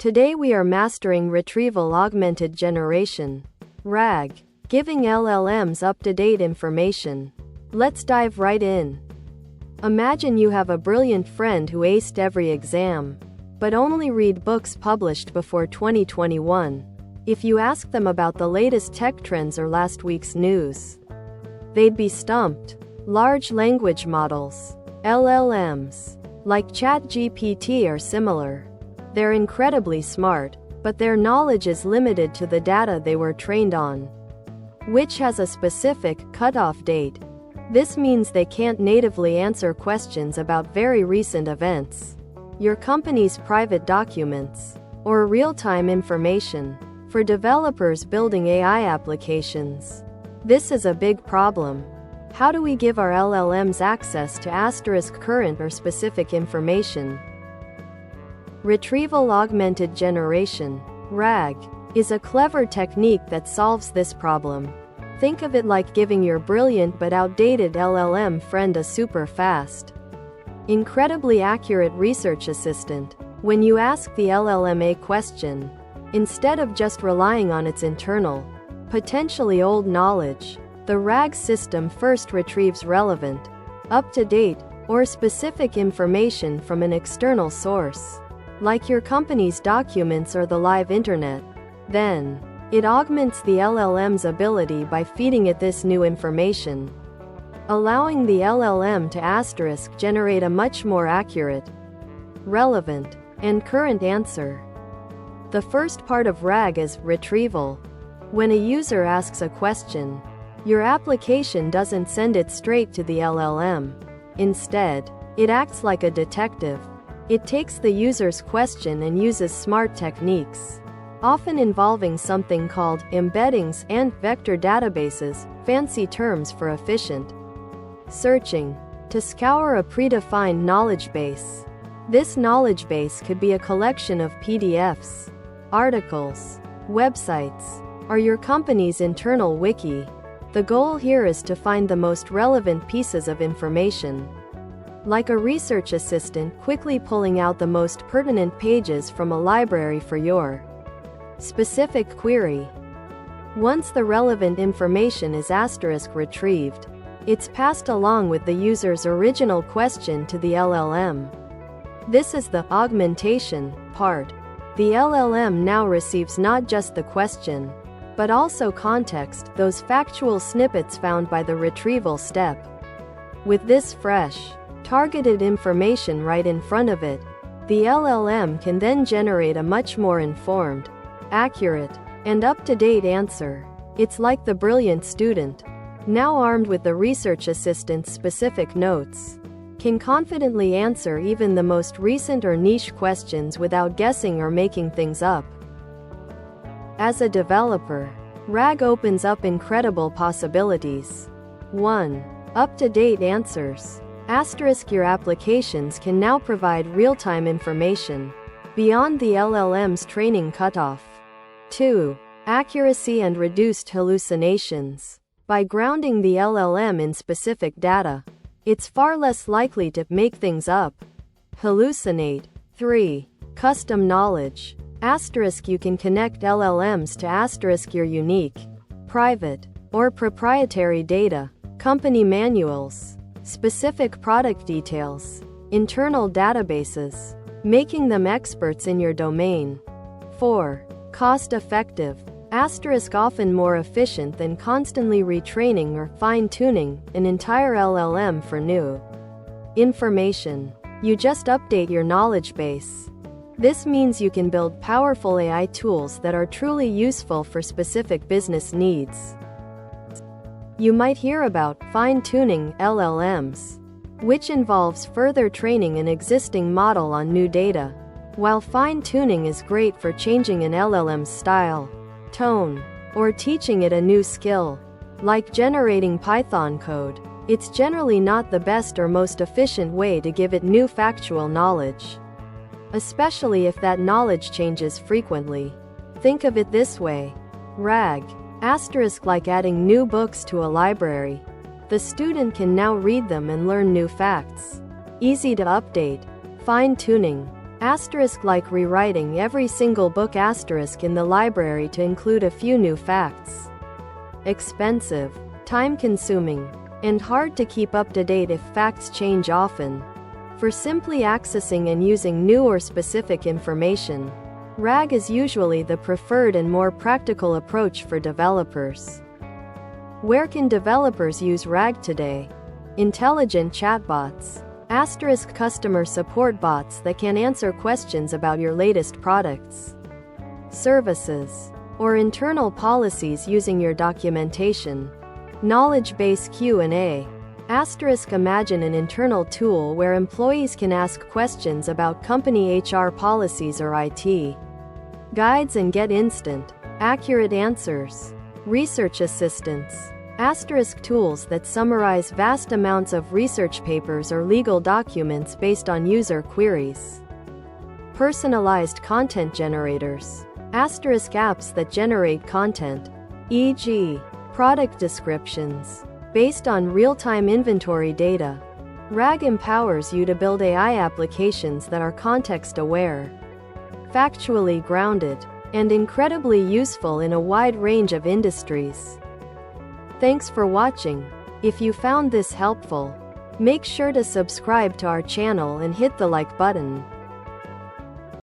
Today we are mastering Retrieval-Augmented Generation, RAG, giving LLMs up-to-date information. Let's dive right in. Imagine you have a brilliant friend who aced every exam, but only read books published before 2021. If you ask them about the latest tech trends or last week's news, they'd be stumped. Large language models, LLMs, like ChatGPT are similar. They're incredibly smart, but their knowledge is limited to the data they were trained on, which has a specific cutoff date. This means they can't natively answer questions about very recent events, your company's private documents, or real-time information. For developers building AI applications, this is a big problem. How do we give our LLMs access to current or specific information? Retrieval-Augmented Generation, RAG, is a clever technique that solves this problem. Think of it like giving your brilliant but outdated LLM friend a super-fast, incredibly accurate research assistant. When you ask the LLM a question, instead of just relying on its internal, potentially old knowledge, the RAG system first retrieves relevant, up-to-date, or specific information from an external source, like your company's documents or the live internet. Then, it augments the LLM's ability by feeding it this new information, allowing the LLM to generate a much more accurate, relevant, and current answer. The first part of RAG is retrieval. When a user asks a question, your application doesn't send it straight to the LLM. Instead, it acts like a detective. It takes the user's question and uses smart techniques, often involving something called embeddings and vector databases, fancy terms for efficient searching, to scour a predefined knowledge base. This knowledge base could be a collection of PDFs, articles, websites, or your company's internal wiki. The goal here is to find the most relevant pieces of information, like a research assistant quickly pulling out the most pertinent pages from a library for your specific query. Once the relevant information is retrieved, it's passed along with the user's original question to the LLM. This is the augmentation part. The LLM now receives not just the question, but also context, those factual snippets found by the retrieval step. With this fresh, targeted information right in front of it, the LLM can then generate a much more informed, accurate, and up-to-date answer. It's like the brilliant student, now armed with the research assistant's specific notes, can confidently answer even the most recent or niche questions without guessing or making things up. As a developer, RAG opens up incredible possibilities. 1. Up-to-date answers. Your applications can now provide real-time information, beyond the LLM's training cutoff. 2. Accuracy and reduced hallucinations. By grounding the LLM in specific data, it's far less likely to make things up, hallucinate. 3. Custom knowledge. You can connect LLMs to your unique, private, or proprietary data, company manuals, specific product details, internal databases, making them experts in your domain. 4. Cost-effective. Often more efficient than constantly retraining or fine-tuning an entire LLM for new information. You just update your knowledge base. This means you can build powerful AI tools that are truly useful for specific business needs. You might hear about fine-tuning LLMs, which involves further training an existing model on new data. While fine-tuning is great for changing an LLM's style, tone, or teaching it a new skill, like generating Python code, it's generally not the best or most efficient way to give it new factual knowledge, especially if that knowledge changes frequently. Think of it this way. RAG, like adding new books to a library. The student can now read them and learn new facts. Easy to update. Fine-tuning. Asterisk like rewriting every single book asterisk in the library to include a few new facts. Expensive, time-consuming, and hard to keep up to date if facts change often. For simply accessing and using new or specific information, RAG is usually the preferred and more practical approach for developers. Where can developers use RAG today? Intelligent chatbots. Asterisk customer support bots that can answer questions about your latest products, services, or internal policies using your documentation. Knowledge base Q&A. Asterisk imagine an internal tool where employees can ask questions about company HR policies or IT guides and get instant, accurate answers. Research assistants. Asterisk tools that summarize vast amounts of research papers or legal documents based on user queries. Personalized content generators. Asterisk apps that generate content, e.g., product descriptions, based on real-time inventory data. RAG empowers you to build AI applications that are context-aware, factually grounded, and incredibly useful in a wide range of industries. Thanks for watching. If you found this helpful, make sure to subscribe to our channel and hit the like button.